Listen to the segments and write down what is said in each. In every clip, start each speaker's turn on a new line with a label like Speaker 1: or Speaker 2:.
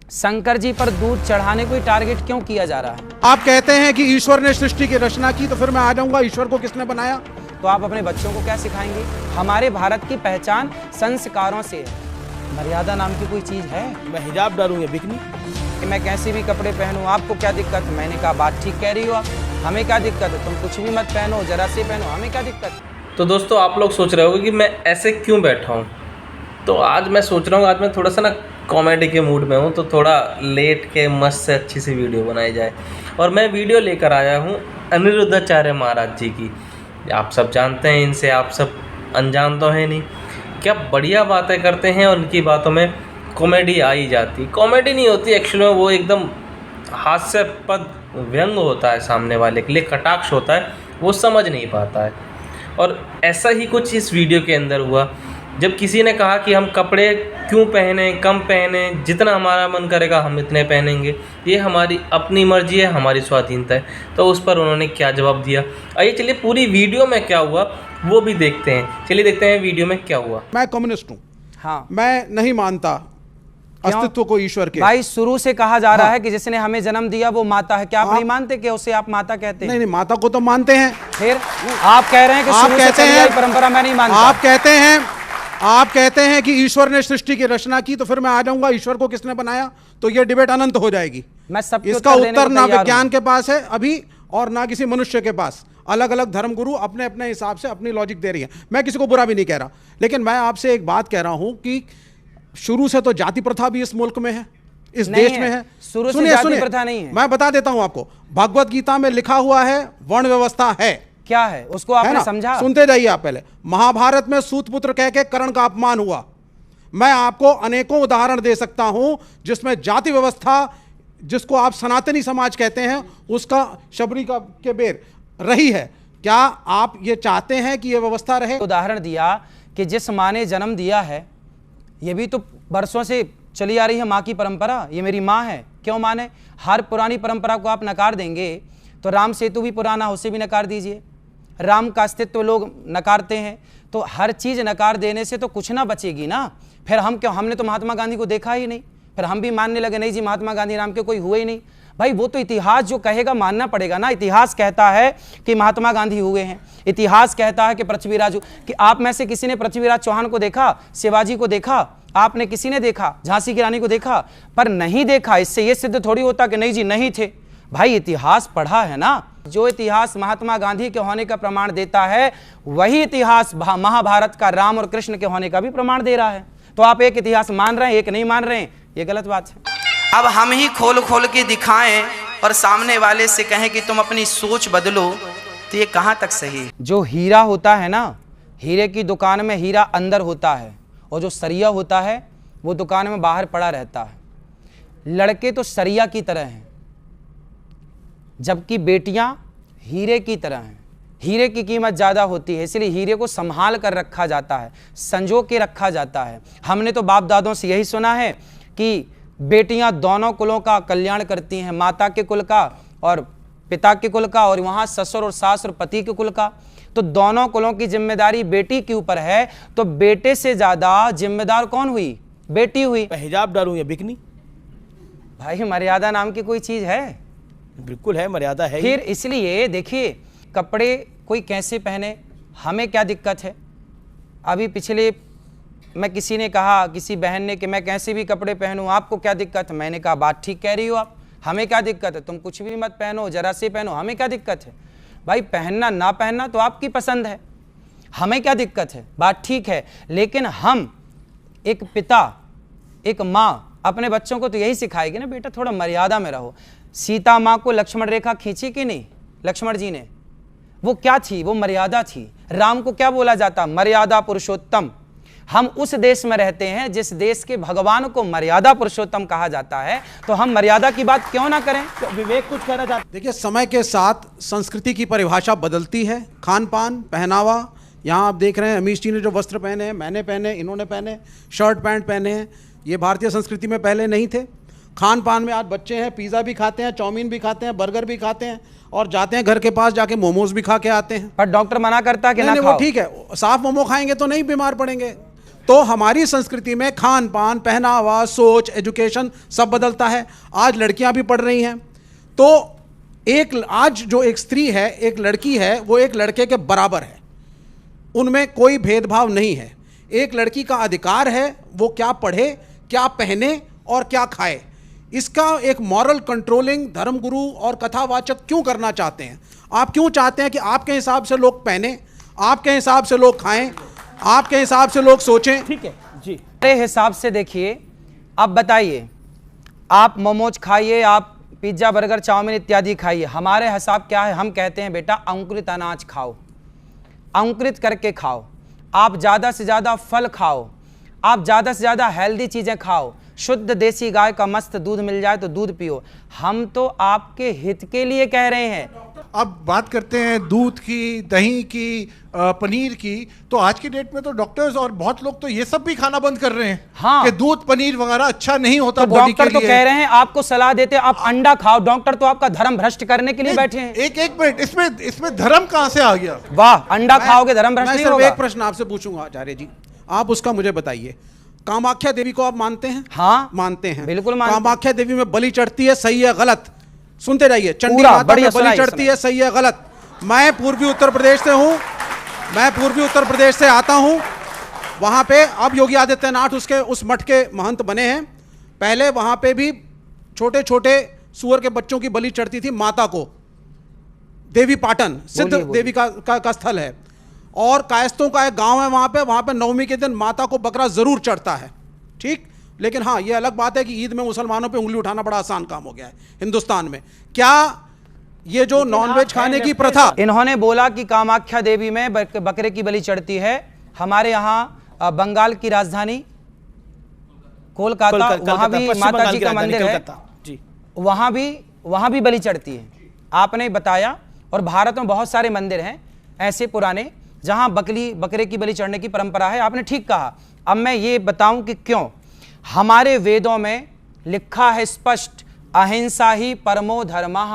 Speaker 1: शंकर जी पर दूध चढ़ाने को ही टारगेट क्यों किया जा रहा है?
Speaker 2: आप कहते हैं कि ईश्वर ने सृष्टि की रचना की, तो फिर मैं आ जाऊंगा ईश्वर को किसने बनाया?
Speaker 1: तो आप अपने बच्चों को क्या सिखाएंगे? हमारे भारत की पहचान संस्कारों से है। मर्यादा नाम की कोई चीज है?
Speaker 3: मैं हिजाब डालूंगा बिकनी
Speaker 1: कि मैं कैसे भी कपड़े पहनूं, आपको क्या दिक्कत? मैंने कहा बात ठीक कह रही हो आप, हमें क्या दिक्कत है? तुम कुछ भी मत पहनो, जरा से पहनो, हमें क्या दिक्कत?
Speaker 4: तो दोस्तों आप लोग सोच रहे होगे कि मैं ऐसे क्यों बैठा हूँ। तो आज मैं सोच रहा हूँ आज मैं थोड़ा सा ना कॉमेडी के मूड में हूँ, तो थोड़ा लेट के मस्त से अच्छी सी वीडियो बनाई जाए। और मैं वीडियो लेकर आया हूँ अनिरुद्धाचार्य महाराज जी की। आप सब जानते हैं इनसे, आप सब अनजान तो हैं नहीं। क्या बढ़िया बातें करते हैं, उनकी बातों में कॉमेडी आ ही जाती। कॉमेडी नहीं होती एक्चुअली में, वो एकदम हास्यास्पद व्यंग होता है, सामने वाले के लिए कटाक्ष होता है, वो समझ नहीं पाता है। और ऐसा ही कुछ इस वीडियो के अंदर हुआ, जब किसी ने कहा कि हम कपड़े क्यों पहने, कम पहने, जितना हमारा मन करेगा हम इतने पहनेंगे, ये हमारी अपनी मर्जी है, हमारी स्वाधीनता है। तो उस पर उन्होंने क्या जवाब दिया, आइए चलिए पूरी वीडियो में क्या हुआ वो भी देखते हैं। चलिए देखते हैं वीडियो में क्या हुआ।
Speaker 2: मैं कम्युनिस्ट हूँ।
Speaker 1: हाँ,
Speaker 2: मैं नहीं मानता अस्तित्व को ईश्वर के।
Speaker 1: भाई शुरू से कहा जा रहा है कि जिसने हमें जन्म दिया वो माता है। क्या आप नहीं मानते कि उसे आप माता कहते हैं?
Speaker 2: नहीं, माता को तो मानते हैं।
Speaker 1: फिर आप कह रहे हैं कि शुरू से चली आई परंपरा मैं नहीं मानता।
Speaker 2: आप कहते हैं कि ईश्वर ने सृष्टि की रचना की, तो फिर मैं आ जाऊंगा ईश्वर को किसने बनाया, तो ये डिबेट अनंत हो जाएगी।
Speaker 1: मैं सबके
Speaker 2: इसका उत्तर ना विज्ञान के पास है अभी और ना किसी मनुष्य के पास। अलग अलग धर्मगुरु अपने अपने हिसाब से अपनी लॉजिक दे रही है। मैं किसी को बुरा भी नहीं कह रहा, लेकिन मैं आपसे एक बात कह रहा हूं कि शुरू से तो जाति प्रथा भी इस मुल्क में है, इस देश में है।
Speaker 1: शुरू से जाति प्रथा नहीं है।
Speaker 2: मैं बता देता हूं आपको, भगवत गीता में लिखा हुआ है वर्ण व्यवस्था है।
Speaker 1: क्या है उसको आपने समझा?
Speaker 2: सुनते जाइए आप पहले। महाभारत में सूतपुत्र कह के कर्ण का अपमान हुआ। मैं आपको अनेकों उदाहरण दे सकता हूं जिसमें जाति व्यवस्था, जिसको आप सनातनी समाज कहते हैं, उसका शबरी का के बेर रही है। क्या आप ये चाहते हैं कि ये व्यवस्था रहे?
Speaker 1: उदाहरण दिया कि जिस माँ ने जन्म दिया है, ये भी तो बरसों से चली आ रही है माँ की परंपरा, ये मेरी माँ है, क्यों माने? हर पुरानी परंपरा को आप नकार देंगे तो राम सेतु भी पुराना, उसे भी नकार दीजिए। राम का अस्तित्व लोग नकारते हैं, तो हर चीज़ नकार देने से तो कुछ ना बचेगी ना। फिर हम क्यों, हमने तो महात्मा गांधी को देखा ही नहीं, फिर हम भी मानने लगे नहीं जी महात्मा गांधी नाम के कोई हुए ही नहीं। भाई वो तो इतिहास जो कहेगा मानना पड़ेगा ना। इतिहास कहता है कि महात्मा गांधी हुए हैं, इतिहास कहता है कि पृथ्वीराज, कि आप में से किसी ने पृथ्वीराज चौहान को देखा, शिवाजी को देखा? आपने किसी ने देखा? झांसी की रानी को देखा? पर नहीं देखा, इससे ये सिद्ध थोड़ी होता कि नहीं जी नहीं थे। भाई इतिहास पढ़ा है ना। जो इतिहास महात्मा गांधी के होने का प्रमाण देता है, वही इतिहास महाभारत का राम और कृष्ण के होने का भी प्रमाण दे रहा है। तो आप एक इतिहास मान रहे हैं, एक नहीं मान रहे हैं, ये गलत बात है।
Speaker 5: अब हम ही खोल खोल के दिखाएं और सामने वाले से कहें कि तुम अपनी सोच बदलो, तो ये कहां तक सही है?
Speaker 1: जो हीरा होता है ना, हीरे की दुकान में हीरा अंदर होता है, और जो सरिया होता है वो दुकान में बाहर पड़ा रहता है। लड़के तो सरिया की तरह हैं, जबकि बेटियां हीरे की तरह हैं। हीरे की कीमत ज़्यादा होती है, इसलिए हीरे को संभाल कर रखा जाता है, संजो के रखा जाता है। हमने तो बाप दादों से यही सुना है कि बेटियां दोनों कुलों का कल्याण करती हैं, माता के कुल का और पिता के कुल का, और वहाँ ससुर और सास और पति के कुल का। तो दोनों कुलों की जिम्मेदारी बेटी के ऊपर है, तो बेटे से ज़्यादा जिम्मेदार कौन हुई? बेटी हुई।
Speaker 3: मैं हिजाब डालूंगा बिकनी।
Speaker 1: भाई मर्यादा नाम की कोई चीज़ है?
Speaker 3: बिल्कुल है, मर्यादा है।
Speaker 1: फिर इसलिए देखिए, कपड़े कोई कैसे पहने, हमें क्या दिक्कत है? अभी पिछले मैं किसी ने कहा, किसी बहन ने, कि मैं कैसे भी कपड़े पहनूं, आपको क्या दिक्कत है? मैंने कहा बात ठीक कह रही हो आप, हमें क्या दिक्कत है? तुम कुछ भी मत पहनो, जरा से पहनो, हमें क्या दिक्कत है? भाई पहनना ना पहनना तो आपकी पसंद है, हमें क्या दिक्कत है? बात ठीक है। लेकिन हम एक पिता, एक माँ अपने बच्चों को तो यही सिखाएगी ना, बेटा थोड़ा मर्यादा में रहो। सीता माँ को लक्ष्मण रेखा खींची कि नहीं लक्ष्मण जी ने? वो क्या थी? वो मर्यादा थी। राम को क्या बोला जाता? मर्यादा पुरुषोत्तम। हम उस देश में रहते हैं जिस देश के भगवान को मर्यादा पुरुषोत्तम कहा जाता है, तो हम मर्यादा की बात क्यों ना करें?
Speaker 3: तो विवेक कुछ कहना चाहते?
Speaker 2: देखिए, समय के साथ संस्कृति की परिभाषा बदलती है। खान पान, पहनावा, यहाँ आप देख रहे हैं अमीश जी ने जो वस्त्र पहने हैं, मैंने पहने, इन्होंने पहने, शर्ट पैंट पहने हैं, ये भारतीय संस्कृति में पहले नहीं थे। खान पान में आज बच्चे हैं, पिज़्ज़ा भी खाते हैं, चाउमीन भी खाते हैं, बर्गर भी खाते हैं, और जाते हैं घर के पास जाके मोमोज भी खा के आते हैं।
Speaker 1: पर डॉक्टर मना करता है कि ना खाओ।
Speaker 2: वो ठीक है, साफ मोमो खाएंगे तो नहीं बीमार पड़ेंगे। तो हमारी संस्कृति में खान पान, पहनावा, सोच, एजुकेशन सब बदलता है। आज लड़कियां भी पढ़ रही हैं, तो आज जो एक स्त्री है, एक लड़की है, वो एक लड़के के बराबर है, उनमें कोई भेदभाव नहीं है। एक लड़की का अधिकार है वो क्या पढ़े, क्या पहने और क्या खाए। इसका एक मॉरल कंट्रोलिंग धर्मगुरु और कथावाचक क्यों करना चाहते हैं? आप क्यों चाहते हैं कि आपके हिसाब से लोग पहने, आपके हिसाब से लोग खाएं, आपके हिसाब से लोग सोचें?
Speaker 3: ठीक है जी।
Speaker 1: मेरे हिसाब से देखिए, अब बताइए, आप मोमोज खाइए, आप पिज्ज़ा, बर्गर, चाउमीन इत्यादि खाइए, हमारे हिसाब क्या है? हम कहते हैं बेटा अंकुरित अनाज खाओ, अंकुरित करके खाओ, आप ज़्यादा से ज़्यादा फल खाओ, आप ज़्यादा से ज़्यादा हेल्दी चीज़ें खाओ, शुद्ध देसी गाय का मस्त दूध मिल जाए तो दूध पियो। हम तो आपके हित के लिए कह रहे हैं।
Speaker 6: अब बात करते हैं दूध की, दही की, पनीर की, तो आज की डेट में तो डॉक्टर्स और बहुत लोग तो ये सब भी खाना बंद कर रहे हैं।
Speaker 1: हाँ,
Speaker 6: कि दूध पनीर वगैरह अच्छा नहीं होता
Speaker 1: तो
Speaker 6: बॉडी के
Speaker 1: डॉक्टर तो
Speaker 6: लिए।
Speaker 1: कह रहे हैं, आपको सलाह देते हैं आप अंडा खाओ। डॉक्टर तो आपका धर्म भ्रष्ट करने के लिए बैठे हैं।
Speaker 6: एक मिनट, इसमें धर्म कहां से आ गया?
Speaker 1: वाह, अंडा खाओगे धर्म भ्रष्ट
Speaker 2: मैं
Speaker 1: नहीं
Speaker 2: सिर्फ
Speaker 1: होगा।
Speaker 2: एक प्रश्न आपसे पूछूंगा आचार्य जी, आप उसका मुझे बताइए। कामाख्या देवी को आप मानते हैं?
Speaker 1: हाँ,
Speaker 2: मानते हैं,
Speaker 1: बिल्कुल मानते हैं।
Speaker 2: कामाख्या देवी में बलि चढ़ती है, सही है गलत? सुनते रहिए। चंडी
Speaker 1: पूरा
Speaker 2: माता में
Speaker 1: बढ़िया
Speaker 2: बलि
Speaker 1: सुनाइए,
Speaker 2: चढ़ती है, सही है गलत? मैं पूर्वी उत्तर प्रदेश से हूं, मैं पूर्वी उत्तर प्रदेश से आता हूं। वहां पे अब योगी आदित्यनाथ उस मठ के महंत बने हैं। पहले वहां पे भी छोटे छोटे सुअर के बच्चों की बलि चढ़ती थी माता को। देवी पाटन सिद्ध देवी का स्थल है, और कायस्तों का एक गांव है वहां पे नवमी के दिन माता को बकरा जरूर चढ़ता है, ठीक। लेकिन हाँ, ये अलग बात है कि ईद में मुसलमानों पे उंगली उठाना बड़ा आसान काम हो गया है हिंदुस्तान में। क्या ये जो नॉनवेज खाने की प्रथा,
Speaker 1: इन्होंने बोला कि कामाख्या देवी में बकरे की बलि चढ़ती है। हमारे यहाँ बंगाल की राजधानी कोलकाता, वहां भी माता जी का मंदिर है, वहां भी बलि चढ़ती है, आपने बताया। और भारत में बहुत सारे मंदिर हैं ऐसे पुराने जहां बकरे की बलि चढ़ने की परंपरा है, आपने ठीक कहा। अब मैं ये बताऊं कि क्यों। हमारे वेदों में लिखा है स्पष्ट, अहिंसा ही परमो धर्मः।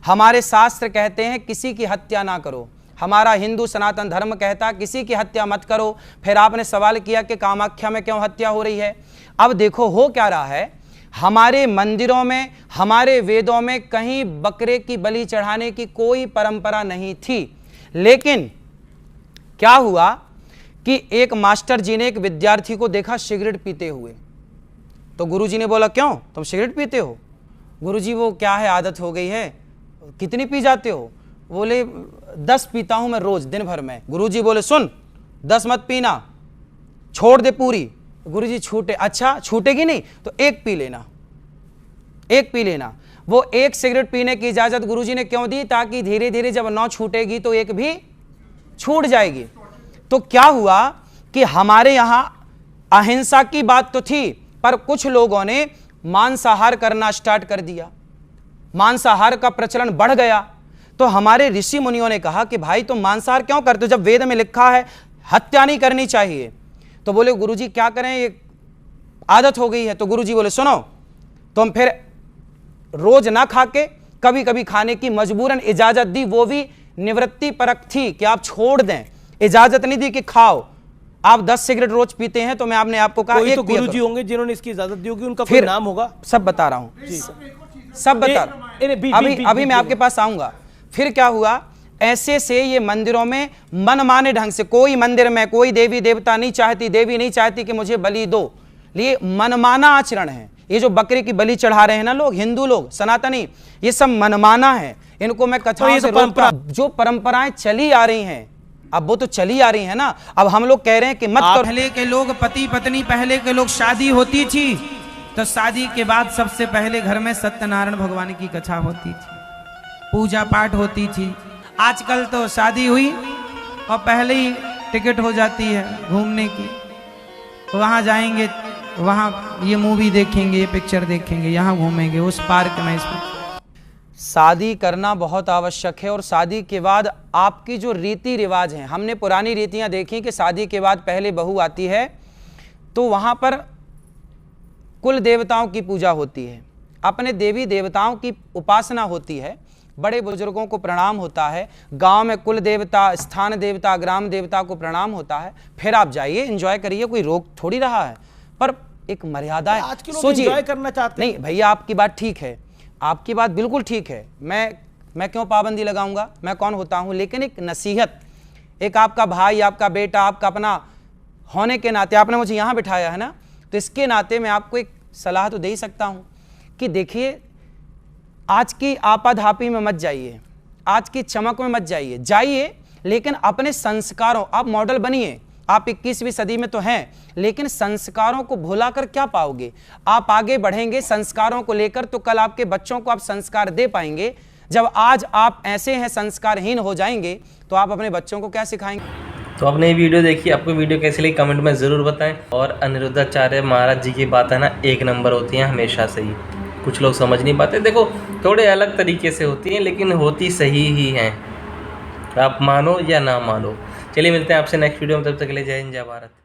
Speaker 1: हमारे शास्त्र कहते हैं किसी की हत्या ना करो। हमारा हिंदू सनातन धर्म कहता है किसी की हत्या मत करो। फिर आपने सवाल किया कि कामाख्या में क्यों हत्या हो रही है। अब देखो हो क्या रहा है, हमारे मंदिरों में, हमारे वेदों में कहीं बकरे की बलि चढ़ाने की कोई परंपरा नहीं थी। लेकिन क्या हुआ कि एक मास्टर जी ने एक विद्यार्थी को देखा सिगरेट पीते हुए, तो गुरुजी ने बोला क्यों तुम सिगरेट पीते हो? गुरुजी वो क्या है, आदत हो गई है। कितनी पी जाते हो? बोले 10 पीता हूं मैं रोज दिन भर में। गुरुजी बोले सुन, 10 मत पीना, छोड़ दे पूरी। गुरुजी छूटे, अच्छा छूटेगी नहीं तो एक पी लेना, एक पी लेना। वो एक सिगरेट पीने की इजाजत गुरुजी ने क्यों दी? ताकि धीरे धीरे जब 9 छूटेगी तो एक भी छूट जाएगी। तो क्या हुआ कि हमारे यहां अहिंसा की बात तो थी, पर कुछ लोगों ने मांसाहार करना स्टार्ट कर दिया, मांसाहार का प्रचलन बढ़ गया। तो हमारे ऋषि मुनियों ने कहा कि भाई तुम मांसाहार क्यों करते हो जब वेद में लिखा है हत्या नहीं करनी चाहिए। तो बोले गुरुजी क्या करें, ये आदत हो गई है। तो गुरुजी बोले सुनो, तुम फिर रोज ना खा के कभी कभी खाने की मजबूरन इजाजत दी, वो भी निवृत्ति परक थी कि आप छोड़ दें, इजाजत नहीं दी कि खाओ। आप 10 सिगरेट रोज पीते हैं तो मैं आपने आपको कहा एक
Speaker 3: तो गुरुजी होंगे जिन्होंने इसकी इजाजत दी होगी, उनका कोई
Speaker 1: फिर
Speaker 3: नाम होगा।
Speaker 1: सब बता रहा हूं, सब बता रहा हूं। अभी मैं आपके पास आऊंगा। फिर क्या हुआ, ऐसे से ये मंदिरों में मनमाने ढंग से, कोई मंदिर में कोई देवी देवता नहीं चाहती, देवी नहीं चाहती कि मुझे बलि दो, ये मनमाना आचरण है। ये जो बकरे की बलि चढ़ा रहे हैं ना लोग, हिंदू लोग, सनातनी, ये सब मनमाना है। इनको मैं कथाओं से रोकता, जो परंपराएं चली आ रही हैं अब वो तो चली आ रही है ना। अब हम लोग कह रहे हैं कि मत करो।
Speaker 5: पहले के लोग पति पत्नी, पहले के लोग शादी होती थी तो शादी के बाद सबसे पहले घर में सत्यनारायण भगवान की कथा होती थी, पूजा पाठ होती थी। आजकल तो शादी हुई और पहले ही टिकट हो जाती है घूमने की, वहाँ जाएंगे, वहाँ ये मूवी देखेंगे, ये पिक्चर देखेंगे, यहाँ घूमेंगे, उस पार्क में, इसमें।
Speaker 1: शादी करना बहुत आवश्यक है। और शादी के बाद आपकी जो रीति रिवाज हैं, हमने पुरानी रीतियां देखी कि शादी के बाद पहले बहू आती है तो वहां पर कुल देवताओं की पूजा होती है, अपने देवी देवताओं की उपासना होती है। बड़े बुजुर्गों को प्रणाम होता है, गांव में कुल देवता, स्थान देवता, ग्राम देवता को प्रणाम होता है, फिर आप जाइए, एंजॉय करिए, कोई रोक थोड़ी रहा है, पर एक मर्यादा है।
Speaker 3: आज के लोग
Speaker 1: सोचिए,
Speaker 3: एंजॉय करना चाहते हैं।
Speaker 1: नहीं भैया, आपकी बात ठीक है, आपकी बात बिल्कुल ठीक है, मैं क्यों पाबंदी लगाऊंगा, मैं कौन होता हूं, लेकिन एक नसीहत, एक आपका भाई, आपका बेटा, आपका अपना होने के नाते आपने मुझे यहां बिठाया है ना, तो इसके नाते मैं आपको एक सलाह तो दे ही सकता हूं कि देखिए, आज की आपाधापी में मत जाइए, आज की चमक में मत जाइए, लेकिन अपने संस्कारों, आप मॉडल बनिए। आप 21वीं सदी में तो हैं, लेकिन संस्कारों को भुलाकर क्या पाओगे? आप आगे बढ़ेंगे संस्कारों को लेकर, तो कल आपके बच्चों को आप संस्कार दे पाएंगे। जब आज आप ऐसे हैं, संस्कारहीन हो जाएंगे, तो आप अपने बच्चों को क्या सिखाएंगे?
Speaker 4: तो आपने ये वीडियो देखी, आपको वीडियो कैसी लगी कमेंट में ज़रूर बताएं। और अनिरुद्धाचार्य महाराज जी की बात है ना, एक नंबर होती हैं हमेशा से ही। कुछ लोग समझ नहीं पाते, देखो थोड़े अलग तरीके से होती हैं, लेकिन होती सही ही हैं, आप मानो या ना मानो। चलिए मिलते हैं आपसे नेक्स्ट वीडियो में, तब तक के लिए जय हिंद, जय भारत।